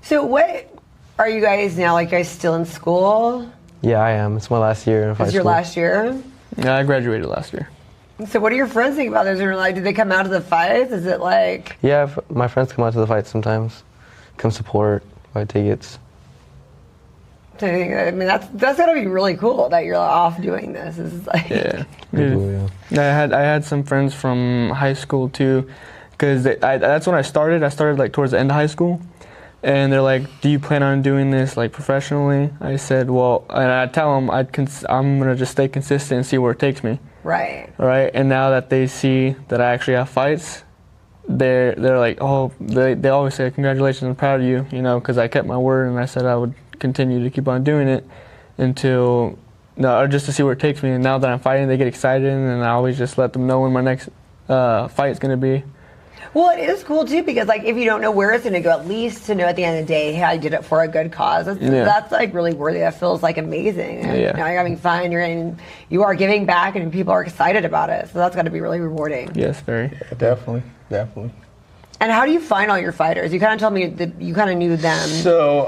So what are you guys now? You guys still in school? Yeah, I am. It's my last year in fight school. It's your last year? Yeah, I graduated last year. So what do your friends think about this? Do they come out to the fights? Is it like... Yeah, my friends come out to the fights sometimes. Come support, buy tickets. I mean, that's got to be really cool that you're off doing this. It's like... Yeah. Cool, yeah. I had some friends from high school too, because that's when I started. I started towards the end of high school. And they're like, do you plan on doing this professionally? I said, well, and I tell them I'm going to just stay consistent and see where it takes me. Right. Right. And now that they see that I actually have fights, they're like, oh, they always say, congratulations, I'm proud of you, because I kept my word and I said I would continue to keep on doing it until, just to see where it takes me. And now that I'm fighting, they get excited, and I always just let them know when my next fight is going to be. Well, it is cool too, because if you don't know where it's going to go, at least to know at the end of the day, hey, I did it for a good cause. That's really worthy. That feels amazing. And, you're having fun. You are giving back, and people are excited about it. So that's got to be really rewarding. Yes, very. Yeah, definitely. And how do you find all your fighters? You kind of told me that you kind of knew them. So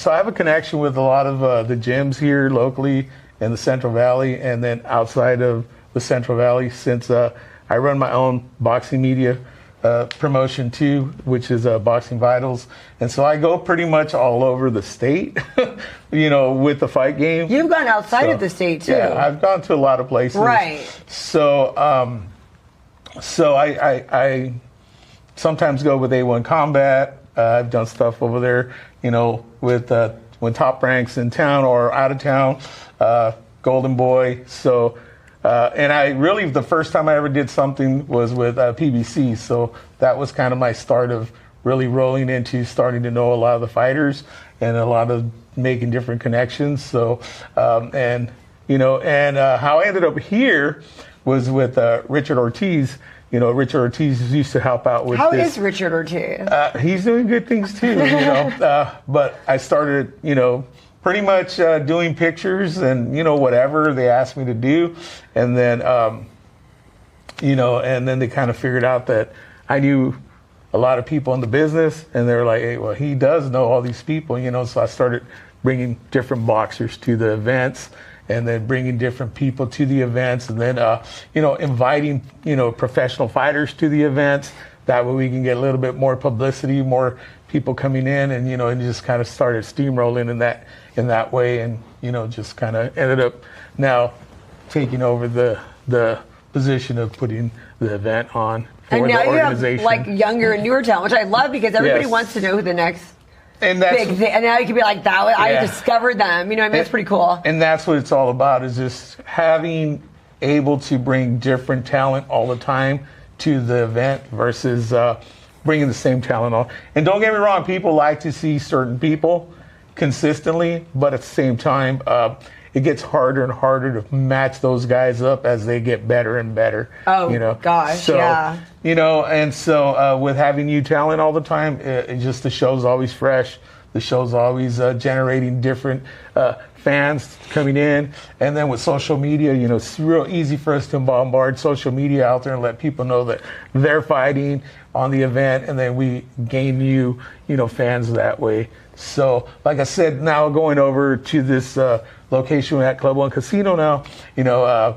I have a connection with a lot of the gyms here locally in the Central Valley, and then outside of the Central Valley, since I run my own boxing media promotion too, which is Boxing Vitals. And so I go pretty much all over the state, with the fight game. You've gone outside of the state too. Yeah, I've gone to a lot of places. Right. So, I sometimes go with A1 Combat. I've done stuff over there, with when Top Ranks in town or out of town, Golden Boy. So, and the first time I ever did something was with PBC. So that was kind of my start of really rolling into starting to know a lot of the fighters and a lot of making different connections. So, how I ended up here was with Richard Ortiz. Richard Ortiz used to help out with How this. is Richard Ortiz? He's doing good things too, but I started, pretty much doing pictures and, whatever they asked me to do. And then, and then they kind of figured out that I knew a lot of people in the business, and they were like, hey, well, he does know all these people, so I started bringing different boxers to the events, and then bringing different people to the events, and then, inviting, professional fighters to the events, that way we can get a little bit more publicity, more people coming in, and and just kind of started steamrolling in that way, and just kind of ended up now taking over the position of putting the event on for and now the organization. You have like younger and newer talent, which I love because everybody wants to know who the next big thing. And now you can be like, that I discovered them. It's pretty cool. And that's what it's all about, is just having able to bring different talent all the time to the event versus bringing the same talent on. And don't get me wrong, people like to see certain people consistently, but at the same time, it gets harder and harder to match those guys up as they get better and better. Oh, gosh, so, yeah. And so with having new talent all the time, the show's always fresh. The show's always generating different fans coming in. And then with social media, it's real easy for us to bombard social media out there and let people know that they're fighting on the event, and then we gain new, fans that way. So, like I said, now going over to this location at Club One Casino now,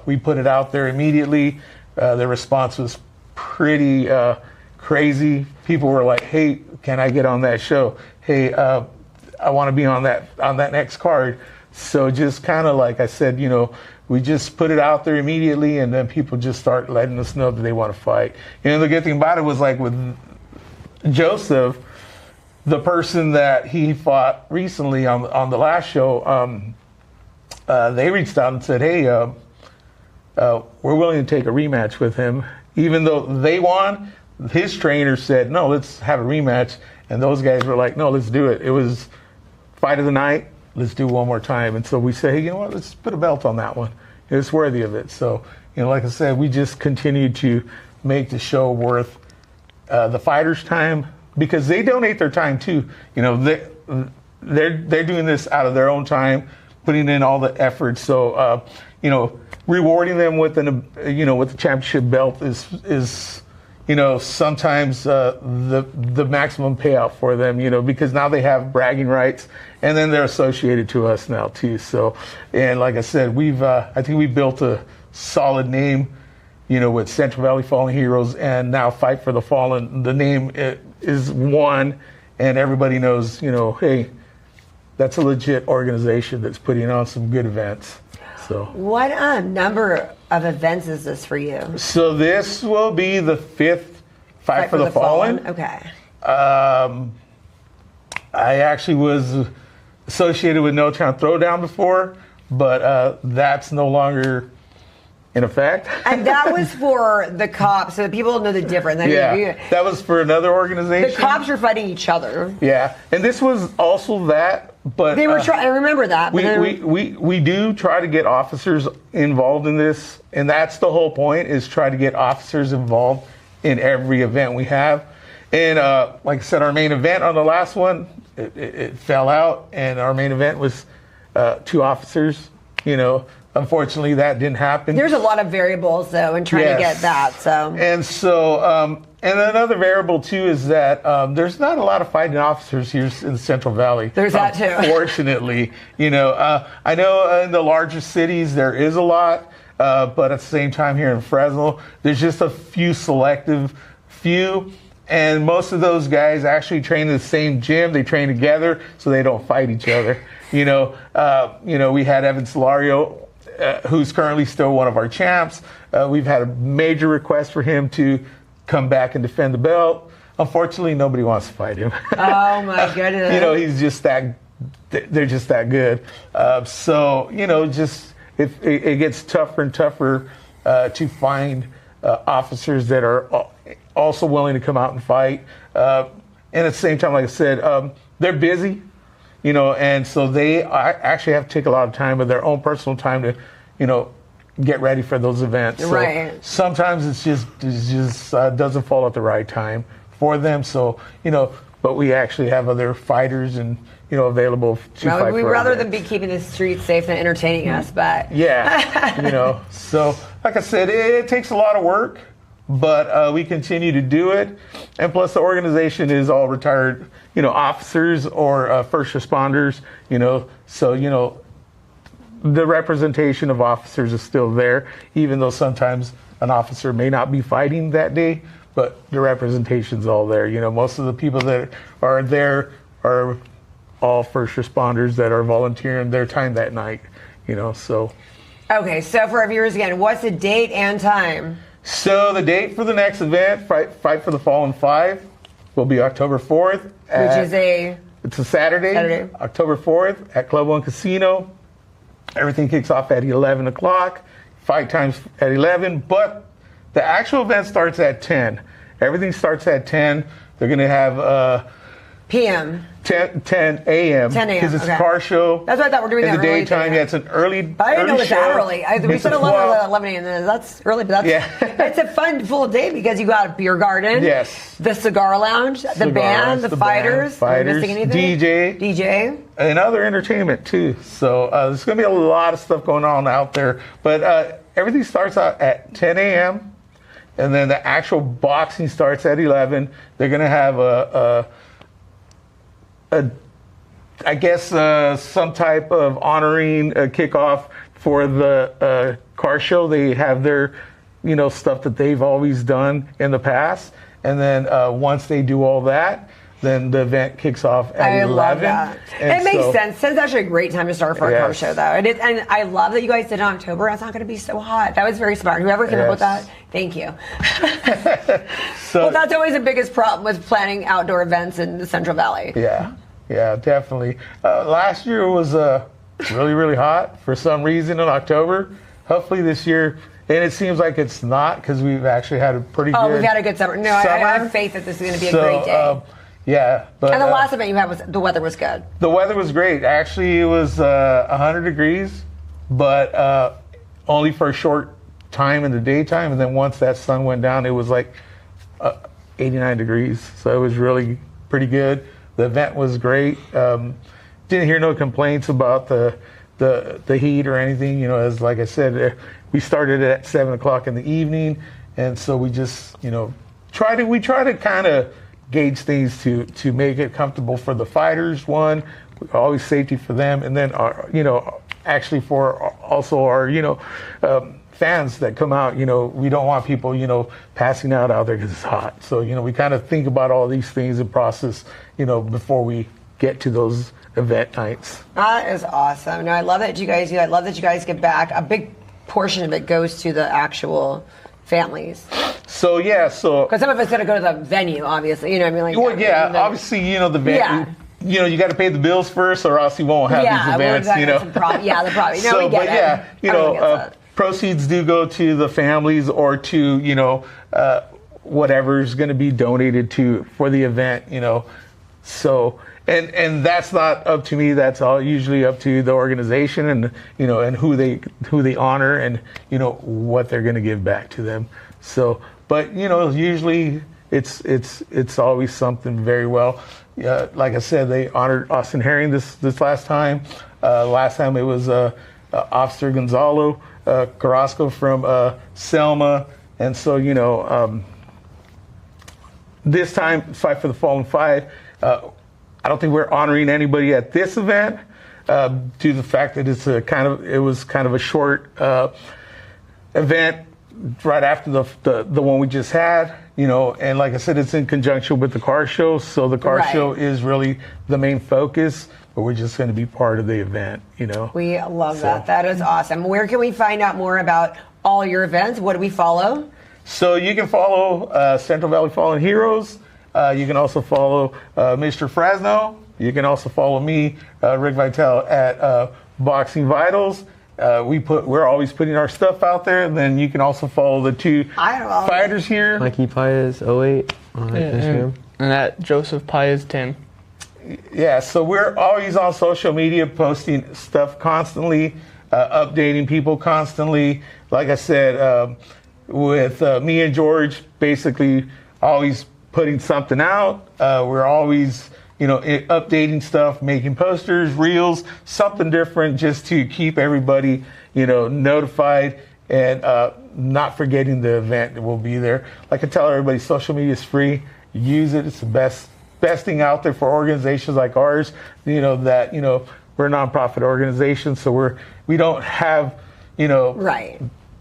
we put it out there immediately. The response was pretty crazy. People were like, "Hey, can I get on that show? Hey, I want to be on that next card." So just kind of like I said, we just put it out there immediately, and then people just start letting us know that they want to fight. The good thing about it was, like with Joseph, the person that he fought recently on the last show, they reached out and said, "Hey, we're willing to take a rematch with him." Even though they won, his trainer said, "No, let's have a rematch." And those guys were like, "No, let's do it." It was fight of the night. Let's do one more time. And so we say, "Hey, you know what? Let's put a belt on that one. It's worthy of it." So, like I said, we just continue to make the show worth the fighters' time, because they donate their time too. They're doing this out of their own time, putting in all the effort. So, rewarding them with with the championship belt is sometimes the maximum payout for them, because now they have bragging rights, and then they're associated to us now too. So, and like I said, I think we built a solid name, with Central Valley Fallen Heroes, and now Fight for the Fallen. The name is one, and everybody knows, hey, that's a legit organization that's putting on some good events. So, what number of events is this for you? So this will be the 5th Fight for the Fallen. Okay. I actually was associated with No Town Throwdown before, but that's no longer in effect. And that was for the cops, so that people know the difference. That was for another organization. The cops were fighting each other. Yeah, and this was also that. But they were trying. I remember that. We do try to get officers involved in this, and that's the whole point: is try to get officers involved in every event we have. And like I said, our main event on the last one, it fell out, and our main event was 2 officers. Unfortunately, that didn't happen. There's a lot of variables, though, in trying to get that. And another variable, too, is that there's not a lot of fighting officers here in the Central Valley. There's that, too. Fortunately. I know in the larger cities there is a lot, but at the same time here in Fresno, there's just a few selective few. And most of those guys actually train in the same gym. They train together, so they don't fight each other. We had Evan Solario, who's currently still one of our champs. We've had a major request for him to come back and defend the belt. Unfortunately, nobody wants to fight him. Oh my goodness! He's just that. They're just that good. It gets tougher and tougher to find officers that are also willing to come out and fight. And at the same time, like I said, they're busy. And so they actually have to take a lot of time of their own personal time to, get ready for those events. So right. Sometimes it just doesn't fall at the right time for them. So, but we actually have other fighters and, available to fight. We'd rather than be keeping the streets safe than entertaining us, but. Yeah, So, like I said, it takes a lot of work, but we continue to do it. And plus the organization is all retired, officers or first responders, so, the representation of officers is still there, even though sometimes an officer may not be fighting that day, but the representation's all there. You know, most of the people that are there are all first responders that are volunteering their time that night, you know, so. Okay, so for our viewers again, what's the date and time? So the date for the next event, Fight for the Fallen 5, will be October 4th. Which is it's a Saturday, October 4th at Club 1 Casino. Everything kicks off at 11 o'clock. Fight times at 11, but the actual event starts at 10. Everything starts at 10. They're going to have PM. 10 a.m. 10 a.m. Because it's okay. a car show. That's what I thought we're doing in that the early daytime. thing. Yeah, it's an early. But I didn't know it was that early. We said 11 a.m. That's early, but it's a fun full day because you got a beer garden. Yes. The cigar lounge, the band, the fighters. Fighters, DJ, and other entertainment too. So there's going to be a lot of stuff going on out there. But everything starts out at 10 a.m. and then the actual boxing starts at 11. They're going to have some type of honoring kickoff for the car show. They have their, you know, stuff that they've always done in the past. And then once they do all that, then the event kicks off at 11. Love that. It makes sense. It's actually a great time to start for a car show, though. And I love that you guys did it in October. It's not going to be so hot. That was very smart. Whoever came up with that, thank you. Well, that's always the biggest problem with planning outdoor events in the Central Valley. Yeah, definitely. Last year was really, really hot for some reason in October. Hopefully this year, and it seems like it's not because we've actually had a pretty good we've had a good summer. No, I have faith that this is going to be a great day. But and the last event you had the weather was good. The weather was great. Actually, it was 100 degrees, but only for a short time in the daytime. And then once that sun went down, it was like 89 degrees. So it was really pretty good. The event was great. Didn't hear no complaints about the heat or anything. You know, as like I said, we started at 7 o'clock in the evening, and so we just, you know, try to kind of gauge things to make it comfortable for the fighters. One, always safety for them, and then actually for also our fans that come out. You know, we don't want people passing out there because it's hot. So we kind of think about all these things and process before we get to those event nights. That is awesome. No, I love that you guys do. I love that you guys give back. A big portion of it goes to the actual families. So because some of it's going to go to the venue, obviously. You know what I mean? Like, obviously, the venue. Yeah. You got to pay the bills first, or else you won't have these events. The problem. No, we get it. Proceeds do go to the families or to whatever's going to be donated to for the event. So. And that's not up to me. That's all usually up to the organization and and who they honor and what they're going to give back to them. So, but usually it's always something very well. Like I said, they honored Austin Herring this last time. Last time it was Officer Gonzalo Carrasco from Selma, and so this time Fight for the Fallen 5. I don't think we're honoring anybody at this event due to the fact that it was kind of a short event right after the one we just had, and like I said, it's in conjunction with the car show. So the car show is really the main focus, but we're just going to be part of the event, We love that. That is awesome. Where can we find out more about all your events? What do we follow? So you can follow Central Valley Fallen Heroes. You can also follow Mr. Fresno. You can also follow me, Rick Vitale, at Boxing Vitals. We're always putting our stuff out there. And then you can also follow the two fighters here. Mikey Paez 08 on Instagram. And at Joseph Paez 10. Yeah, so we're always on social media, posting stuff constantly, updating people constantly. Like I said, with me and George, basically always putting something out. We're always, updating stuff, making posters, reels, something different just to keep everybody, notified and not forgetting the event that will be there. Like I tell everybody, social media is free. Use it. It's the best thing out there for organizations like ours, we're a nonprofit organization, so we don't have,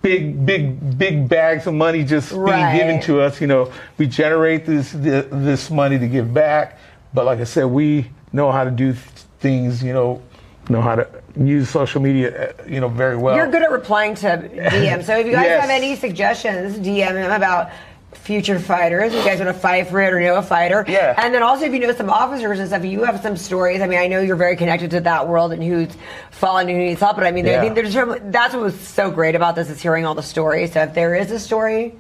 big bags of money just being given to us. You know, we generate this money to give back. But like I said, we know how to do things, you know how to use social media, very well. You're good at replying to DMs. So if you guys have any suggestions, DM them about future fighters. If you guys want to fight for it or know a fighter. Yeah. And then also if you know some officers and stuff, you have some stories. I mean, I know you're very connected to that world and who's fallen and who needs help. But I mean, I think that's what was so great about this is hearing all the stories. So if there is a story,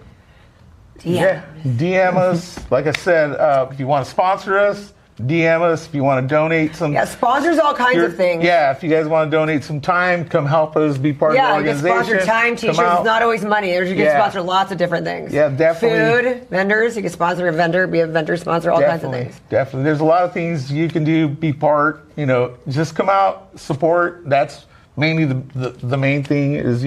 DM us. Like I said, if you want to sponsor us, DM us. If you want to donate some. Yeah, sponsors all kinds of things. Yeah, if you guys want to donate some time, come help us be part of the organization. Yeah, sponsor time, t-shirts. It's not always money. You can sponsor lots of different things. Yeah, definitely. Food, vendors. You can sponsor a vendor, be a vendor sponsor, all kinds of things. Definitely. There's a lot of things you can do, be part, just come out, support. That's mainly the main thing is,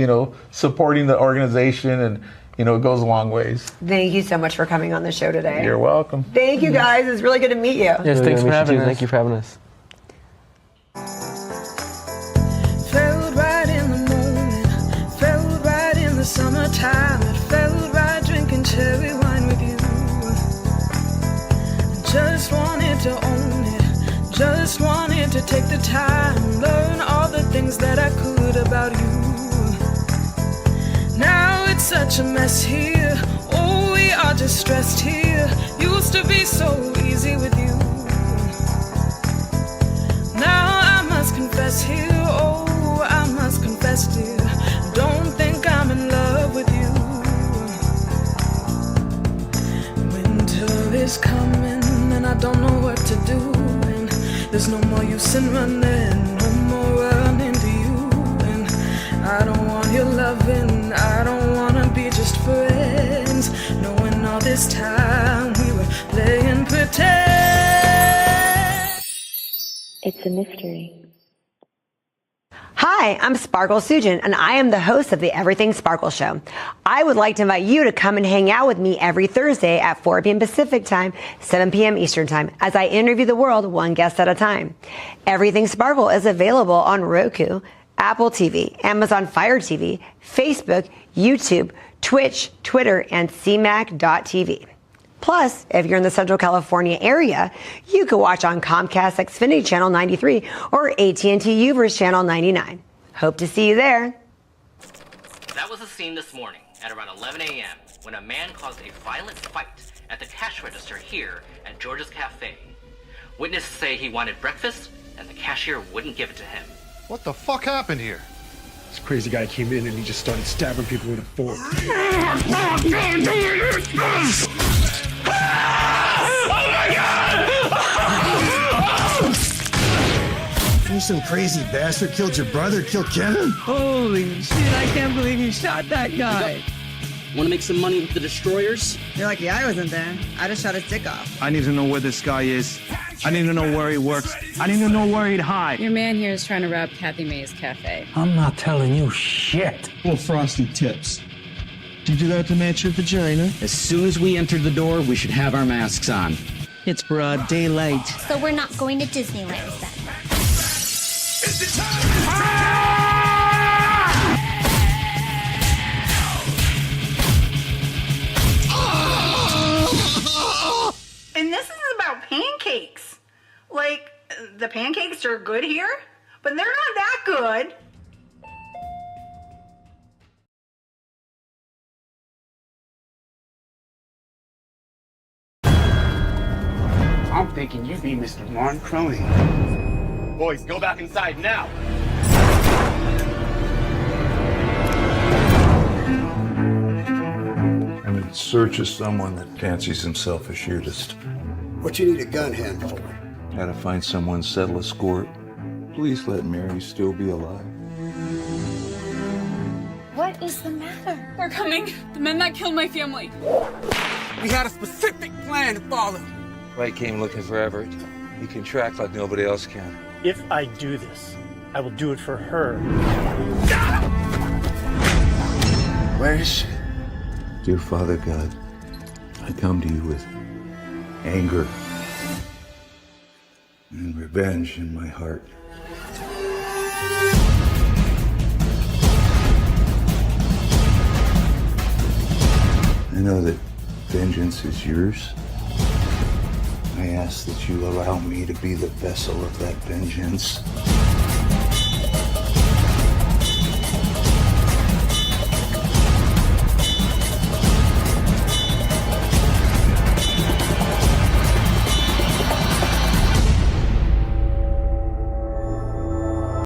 supporting the organization and, it goes a long ways. Thank you so much for coming on the show today. You're welcome. Thank you guys. It's really good to meet you. Yes, thanks for having us. Thank you for having us. Felt right in the moment, felt right in the summertime. It felt right drinking cherry wine with you. Just wanted to own it, just wanted to take the time, learn all the things that I could about you. Now it's such a mess here. Oh, we are just stressed here. Used to be so easy with you. Now I must confess here. Oh, I must confess, dear. Don't think I'm in love with you. Winter is coming and I don't know what to do. And there's no more use in running, no more running to you. And I don't want your loving, I don't wanna be just friends, knowing all this time we were playing pretend. It's a mystery. Hi, I'm Sparkle Sujin, and I am the host of the Everything Sparkle Show. I would like to invite you to come and hang out with me every Thursday at 4 p.m. Pacific Time, 7 p.m. Eastern Time, as I interview the world one guest at a time. Everything Sparkle is available on Roku, Apple TV, Amazon Fire TV, Facebook, YouTube, Twitch, Twitter, and CMAC.tv. Plus, if you're in the Central California area, you can watch on Comcast Xfinity Channel 93 or AT&T Uverse Channel 99. Hope to see you there. That was the scene this morning at around 11 a.m. when a man caused a violent fight at the cash register here at George's Cafe. Witnesses say he wanted breakfast and the cashier wouldn't give it to him. What the fuck happened here? This crazy guy came in and he just started stabbing people with a fork. Oh my God! You some crazy bastard killed your brother, killed Kevin? Holy shit, I can't believe you shot that guy. Want to make some money with the destroyers? You're lucky I wasn't there. I just shot his dick off. I need to know where this guy is. I need to know where he works. I need to know where he'd hide. Your man here is trying to rob Kathy May's cafe. I'm not telling you shit. Little frosty tips. Did you do that to match your vagina? As soon as we entered the door, we should have our masks on. It's broad daylight. So we're not going to Disneyland then. It's the time! And this is about pancakes. Like, the pancakes are good here, but they're not that good. I'm thinking you be Mr. Martin Cronin. Boys, go back inside now. I'm in search of someone that fancies himself a shootist. What you need a gun hand for? Gotta find someone, settle a score. Please let Mary still be alive. What is the matter? They're coming. The men that killed my family. We had a specific plan to follow. White came looking for Everett. He can track like nobody else can. If I do this, I will do it for her. Where is she? Dear Father God, I come to you with anger and revenge in my heart. know that vengeance is yours? I ask that you allow me to be the vessel of that vengeance.